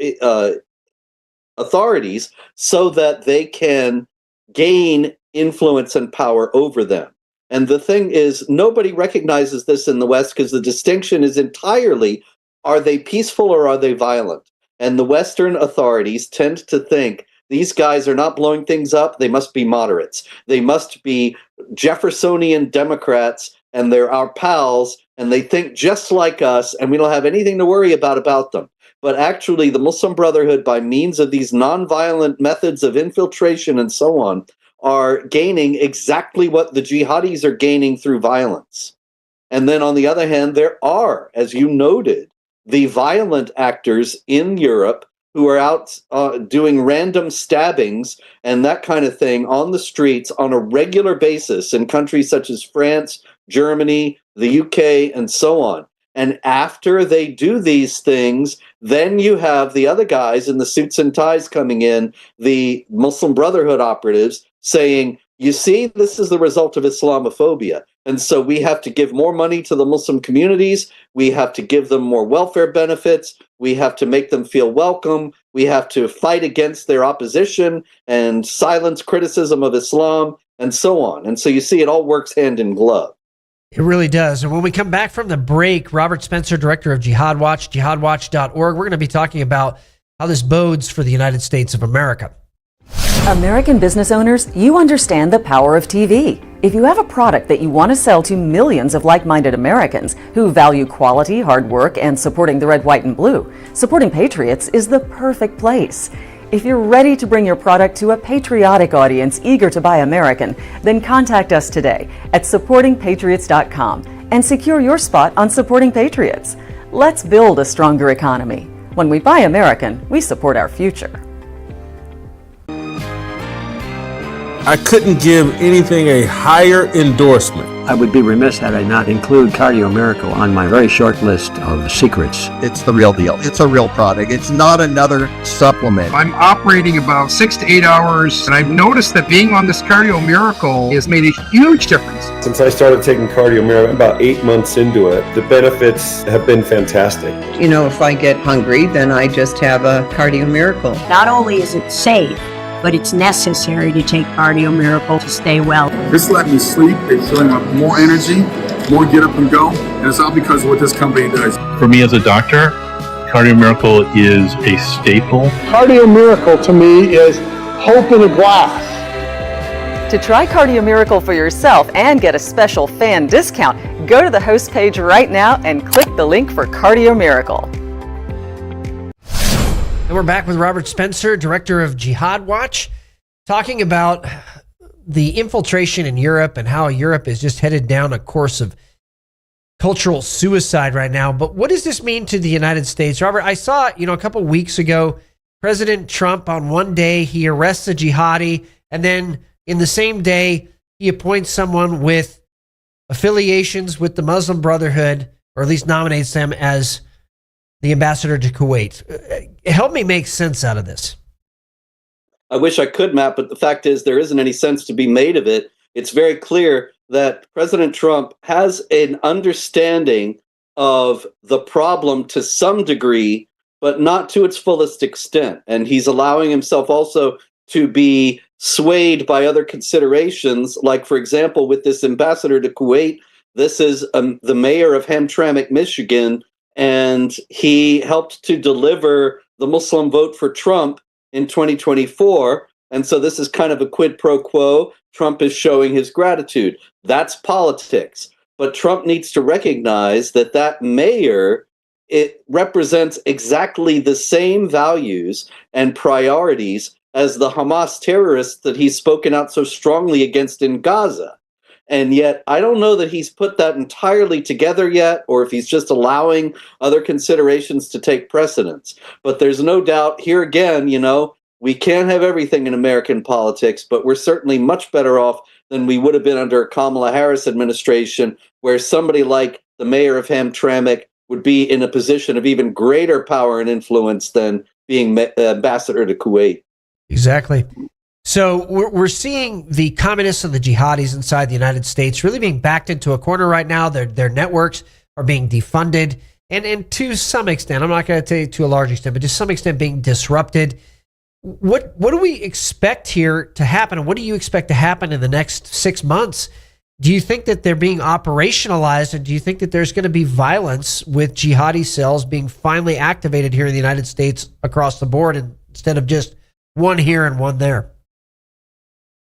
authorities so that they can gain influence and power over them. And the thing is, nobody recognizes this in the West because the distinction is entirely, are they peaceful or are they violent? And the Western authorities tend to think these guys are not blowing things up. They must be moderates. They must be Jeffersonian Democrats, and they're our pals, and they think just like us, and we don't have anything to worry about them. But actually, the Muslim Brotherhood, by means of these nonviolent methods of infiltration and so on, are gaining exactly what the jihadis are gaining through violence. And then on the other hand, there are, as you noted, the violent actors in Europe who are out doing random stabbings and that kind of thing on the streets on a regular basis in countries such as France, Germany, the UK, and so on. And after they do these things, then you have the other guys in the suits and ties coming in, the Muslim Brotherhood operatives, saying, you see, this is the result of Islamophobia. And so we have to give more money to the Muslim communities. We have to give them more welfare benefits. We have to make them feel welcome. We have to fight against their opposition and silence criticism of Islam and so on. And so you see, it all works hand in glove. It really does. And when we come back from the break, Robert Spencer, director of Jihad Watch, jihadwatch.org, we're going to be talking about how this bodes for the United States of America. American business owners, you understand the power of TV. If you have a product that you want to sell to millions of like-minded Americans who value quality, hard work, and supporting the red, white, and blue, Supporting Patriots is the perfect place. If you're ready to bring your product to a patriotic audience eager to buy American, then contact us today at supportingpatriots.com and secure your spot on Supporting Patriots. Let's build a stronger economy. When we buy American, we support our future. I couldn't give anything a higher endorsement. I would be remiss had I not include Cardio Miracle on my very short list of secrets. It's the real deal. It's a real product. It's not another supplement. I'm operating about 6 to 8 hours, and I've noticed that being on this Cardio Miracle has made a huge difference. Since I started taking Cardio Miracle, about 8 months into it, the benefits have been fantastic. You know, if I get hungry, then I just have a Cardio Miracle. Not only is it safe, but it's necessary to take Cardio Miracle to stay well. This let me sleep. It's filling up more energy, more get up and go, and it's all because of what this company does. For me as a doctor, Cardio Miracle is a staple. Cardio Miracle to me is hope in a glass. To try Cardio Miracle for yourself and get a special fan discount, go to the host page right now and click the link for Cardio Miracle. And we're back with Robert Spencer, director of Jihad Watch, talking about the infiltration in Europe and how Europe is just headed down a course of cultural suicide right now. But what does this mean to the United States? Robert, I saw, a couple weeks ago, President Trump on one day, he arrests a jihadi, and then in the same day, he appoints someone with affiliations with the Muslim Brotherhood, or at least nominates them as the ambassador to Kuwait. Help me make sense out of this. I wish I could, Matt, but the fact is there isn't any sense to be made of it. It's very clear that President Trump has an understanding of the problem to some degree, but not to its fullest extent. And he's allowing himself also to be swayed by other considerations, like, for example, with this ambassador to Kuwait, this is the mayor of Hamtramck, Michigan, and he helped to deliver the Muslim vote for Trump in 2024. And so this is kind of a quid pro quo. Trump is showing his gratitude. That's politics. But Trump needs to recognize that that mayor it represents exactly the same values and priorities as the Hamas terrorists that he's spoken out so strongly against in Gaza. And yet, I don't know that he's put that entirely together yet, or if he's just allowing other considerations to take precedence. But there's no doubt here again, we can't have everything in American politics, but we're certainly much better off than we would have been under a Kamala Harris administration, where somebody like the mayor of Hamtramck would be in a position of even greater power and influence than being ambassador to Kuwait. Exactly. So we're seeing the communists and the jihadis inside the United States really being backed into a corner right now. Their networks are being defunded, and to some extent, I'm not going to tell you to a large extent, but to some extent being disrupted. What do we expect here to happen, and what do you expect to happen in the next 6 months? Do you think that they're being operationalized, and do you think that there's going to be violence with jihadi cells being finally activated here in the United States across the board instead of just one here and one there?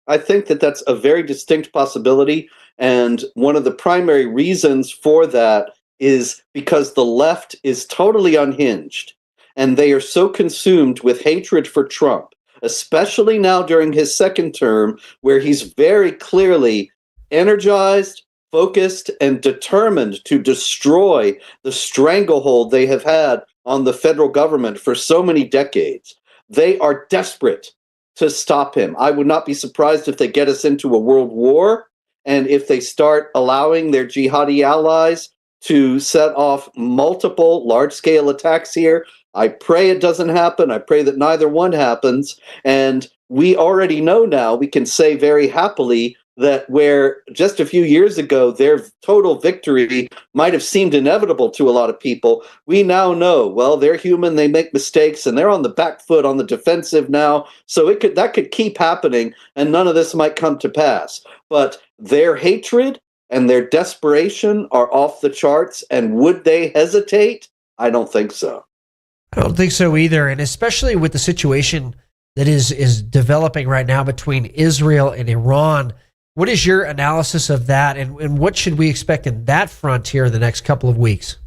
I think that that's a very distinct possibility, and one of the primary reasons for that is because the left is totally unhinged, and they are so consumed with hatred for Trump, especially now during his second term, where he's very clearly energized, focused, and determined to destroy the stranglehold they have had on the federal government for so many decades. They are desperate to stop him. I would not be surprised if they get us into a world war, and if they start allowing their jihadi allies to set off multiple large-scale attacks here. I pray it doesn't happen. I pray that neither one happens. And we already know now, we can say very happily, that where just a few years ago their total victory might have seemed inevitable to a lot of people, we now know, well, they're human, they make mistakes, and they're on the back foot, on the defensive now. So that could keep happening, and none of this might come to pass. But their hatred and their desperation are off the charts, and would they hesitate? I don't think so. I don't think so either, and especially with the situation that is developing right now between Israel and Iran. What is your analysis of that, and what should we expect in that front here in the next couple of weeks?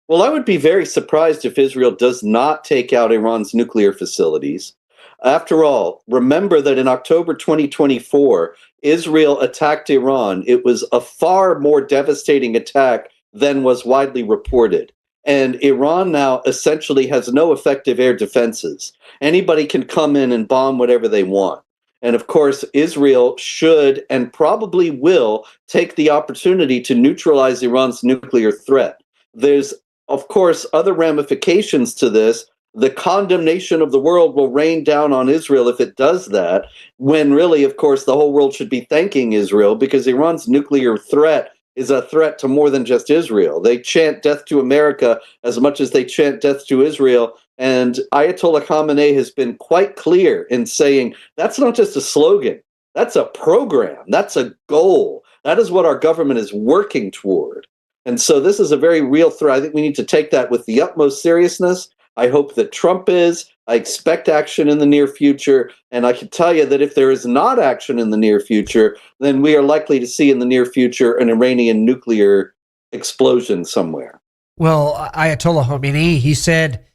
Well, I would be very surprised if Israel does not take out Iran's nuclear facilities. After all, remember that in October 2024, Israel attacked Iran. It was a far more devastating attack than was widely reported. And Iran now essentially has no effective air defenses. Anybody can come in and bomb whatever they want. And of course, Israel should and probably will take the opportunity to neutralize Iran's nuclear threat. There's, of course, other ramifications to this. The condemnation of the world will rain down on Israel if it does that, when really, of course, the whole world should be thanking Israel, because Iran's nuclear threat is a threat to more than just Israel. They chant death to America as much as they chant death to Israel. And Ayatollah Khamenei has been quite clear in saying that's not just a slogan. That's a program. That's a goal. That is what our government is working toward. And so this is a very real threat. I think we need to take that with the utmost seriousness. I hope that Trump is. I expect action in the near future. And I can tell you that if there is not action in the near future, then we are likely to see in the near future an Iranian nuclear explosion somewhere. Well, Ayatollah Khamenei, he said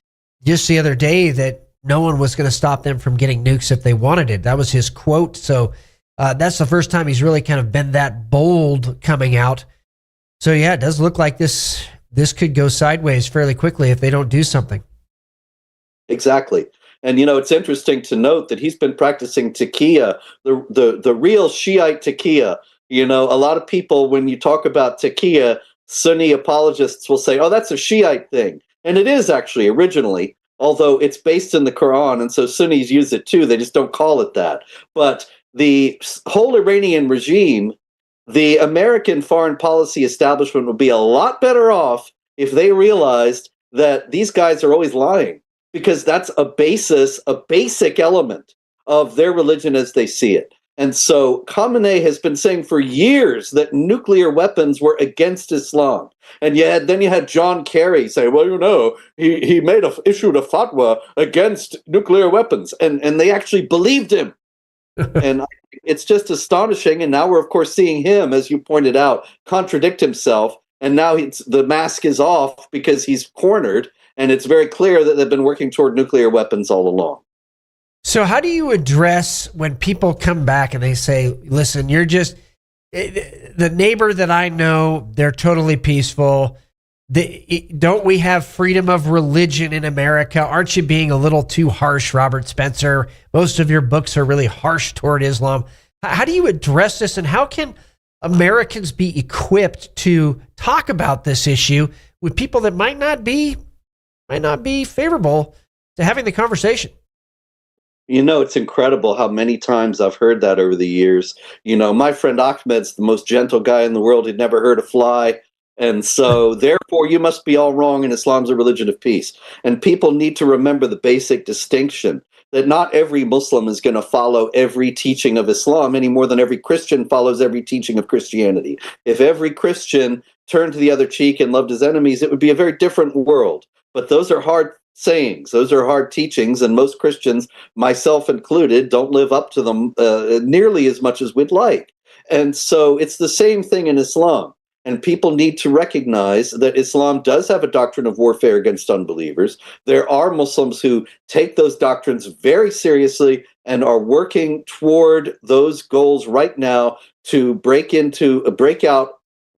just the other day that no one was going to stop them from getting nukes if they wanted it. That was his quote. So that's the first time he's really kind of been that bold coming out. So yeah, it does look like this could go sideways fairly quickly if they don't do something. Exactly. And, it's interesting to note that he's been practicing taqiyya, the real Shiite taqiyya. A lot of people, when you talk about taqiyya, Sunni apologists will say, oh, that's a Shiite thing. And it is actually originally, although it's based in the Quran, and so Sunnis use it too. They just don't call it that. But the whole Iranian regime, the American foreign policy establishment would be a lot better off if they realized that these guys are always lying, because that's a basic element of their religion as they see it. And so Khamenei has been saying for years that nuclear weapons were against Islam. And then you had John Kerry say, well, he issued a fatwa against nuclear weapons. And they actually believed him. And it's just astonishing. And now we're, of course, seeing him, as you pointed out, contradict himself and now the mask is off because he's cornered, and it's very clear that they've been working toward nuclear weapons all along. So how do you address when people come back and they say, listen, you're just the neighbor that I know, they're totally peaceful. Don't we have freedom of religion in America? Aren't you being a little too harsh, Robert Spencer? Most of your books are really harsh toward Islam. How do you address this, and how can Americans be equipped to talk about this issue with people that might not be favorable to having the conversation? You know, it's incredible how many times I've heard that over the years. You know, my friend Ahmed's the most gentle guy in the world. He'd never heard a fly. And so, therefore, you must be all wrong, and Islam's a religion of peace. And people need to remember the basic distinction that not every Muslim is going to follow every teaching of Islam any more than every Christian follows every teaching of Christianity. If every Christian turned to the other cheek and loved his enemies, it would be a very different world. But those are hard sayings. Those are hard teachings, and most Christians, myself included, don't live up to them nearly as much as we'd like. And so it's the same thing in Islam. And people need to recognize that Islam does have a doctrine of warfare against unbelievers. There are Muslims who take those doctrines very seriously and are working toward those goals right now to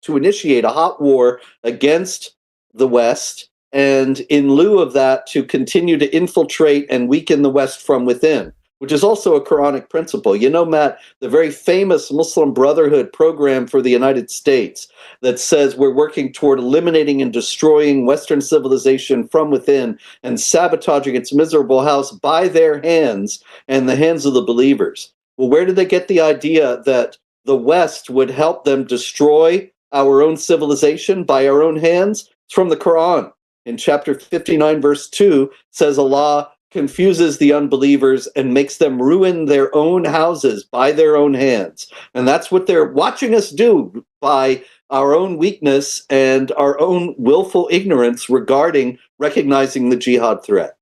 initiate a hot war against the West, and in lieu of that, to continue to infiltrate and weaken the West from within, which is also a Quranic principle. You know, Matt, the very famous Muslim Brotherhood program for the United States that says we're working toward eliminating and destroying Western civilization from within and sabotaging its miserable house by their hands and the hands of the believers. Well, where did they get the idea that the West would help them destroy our own civilization by our own hands? It's from the Quran. In chapter 59, verse 2, says Allah confuses the unbelievers and makes them ruin their own houses by their own hands. And that's what they're watching us do by our own weakness and our own willful ignorance regarding recognizing the jihad threat.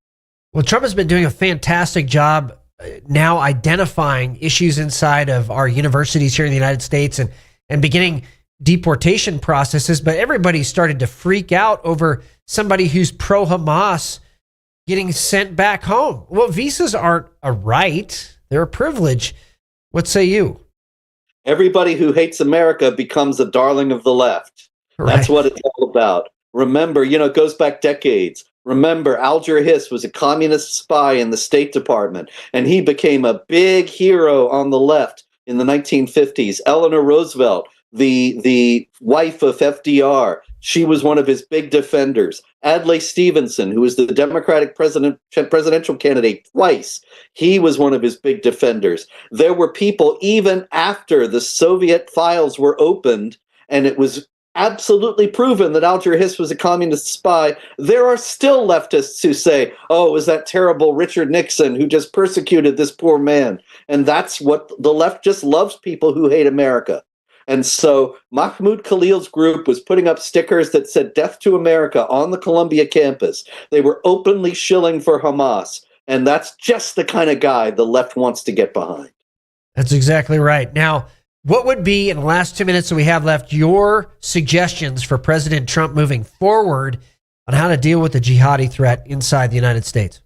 Well, Trump has been doing a fantastic job now identifying issues inside of our universities here in the United States and beginning deportation processes, but everybody started to freak out over somebody who's pro-Hamas getting sent back home. Well, visas aren't a right, they're a privilege. What say you? Everybody who hates America becomes a darling of the left. Right. That's what it's all about. Remember, it goes back decades. Remember, Alger Hiss was a communist spy in the State Department, and he became a big hero on the left in the 1950s. Eleanor Roosevelt, the wife of FDR, she was one of his big defenders. Adlai Stevenson, who was the Democratic presidential candidate twice, he was one of his big defenders. There were people, even after the Soviet files were opened, and it was absolutely proven that Alger Hiss was a communist spy, there are still leftists who say, oh, it was that terrible Richard Nixon who just persecuted this poor man. And that's what the left just loves, people who hate America. And so Mahmoud Khalil's group was putting up stickers that said "Death to America" on the Columbia campus. They were openly shilling for Hamas. And that's just the kind of guy the left wants to get behind. That's exactly right. Now, what would be, in the last 2 minutes that we have left, your suggestions for President Trump moving forward on how to deal with the jihadi threat inside the United States?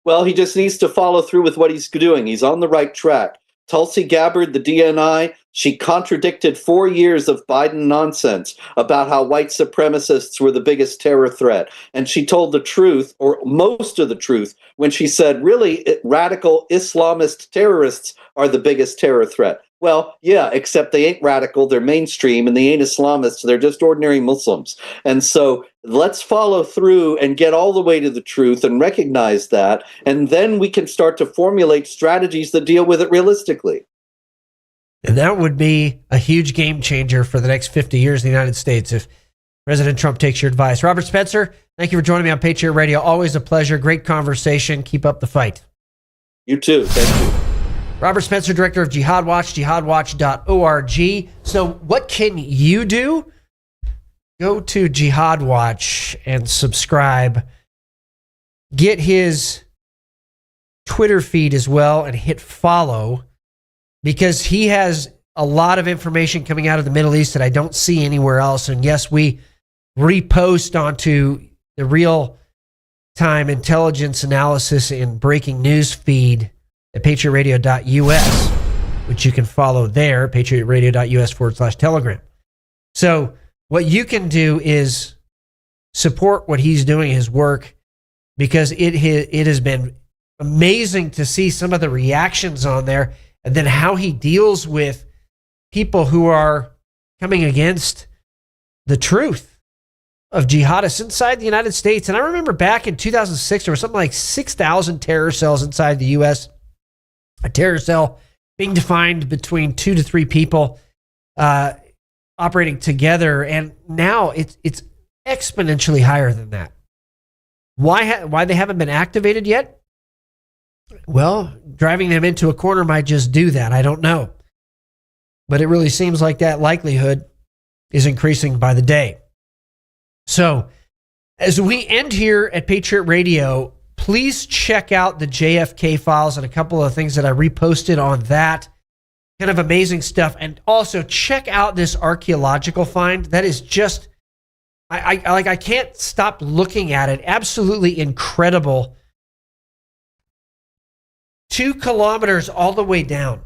Well, he just needs to follow through with what he's doing. He's on the right track. Tulsi Gabbard, the DNI, she contradicted 4 years of Biden nonsense about how white supremacists were the biggest terror threat. And she told the truth, or most of the truth, when she said, really, radical Islamist terrorists are the biggest terror threat. Well, yeah, except they ain't radical, they're mainstream, and they ain't Islamists, they're just ordinary Muslims. And so let's follow through and get all the way to the truth and recognize that, and then we can start to formulate strategies that deal with it realistically. And that would be a huge game changer for the next 50 years in the United States if President Trump takes your advice. Robert Spencer, thank you for joining me on Patriot Radio. Always a pleasure. Great conversation. Keep up the fight. You too. Thank you. Robert Spencer, director of Jihad Watch, jihadwatch.org. So what can you do? Go to Jihad Watch and subscribe. Get his Twitter feed as well and hit follow, because he has a lot of information coming out of the Middle East that I don't see anywhere else. And yes, we repost onto the real-time intelligence analysis and breaking news feed at patriotradio.us, which you can follow there, patriotradio.us/telegram. So what you can do is support what he's doing, his work, because it has been amazing to see some of the reactions on there, and then how he deals with people who are coming against the truth of jihadists inside the United States. And I remember back in 2006, there were something like 6,000 terror cells inside the U.S., a terror cell being defined between 2 to 3 people operating together. And now it's exponentially higher than that. Why they haven't been activated yet? Well, driving them into a corner might just do that. I don't know. But it really seems like that likelihood is increasing by the day. So, as we end here at Patriot Radio, please check out the JFK files and a couple of things that I reposted on that. Kind of amazing stuff. And also check out this archaeological find. That is just, I can't stop looking at it. Absolutely incredible. 2 kilometers all the way down.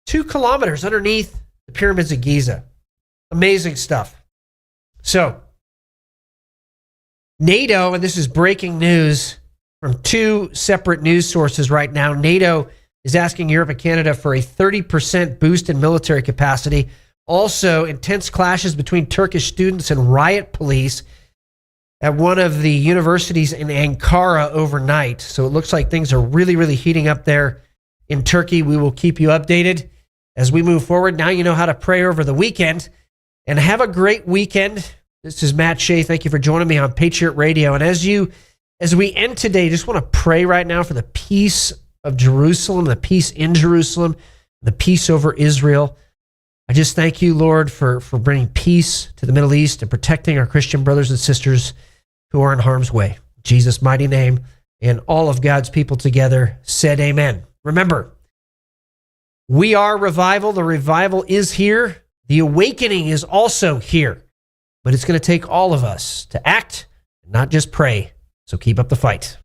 2 kilometers underneath the pyramids of Giza. Amazing stuff. So, NATO, and this is breaking news from 2 separate news sources right now. NATO is asking Europe and Canada for a 30% boost in military capacity. Also, intense clashes between Turkish students and riot police at one of the universities in Ankara overnight. So it looks like things are really, really heating up there in Turkey. We will keep you updated as we move forward. Now you know how to pray over the weekend. And have a great weekend. This is Matt Shea. Thank you for joining me on Patriot Radio. And as we end today, just want to pray right now for the peace of Jerusalem, the peace in Jerusalem, the peace over Israel. I just thank you, Lord, for bringing peace to the Middle East and protecting our Christian brothers and sisters who are in harm's way. In Jesus' mighty name, and all of God's people together said amen. Remember, we are revival. The revival is here. The awakening is also here. But it's going to take all of us to act and not just pray. So keep up the fight.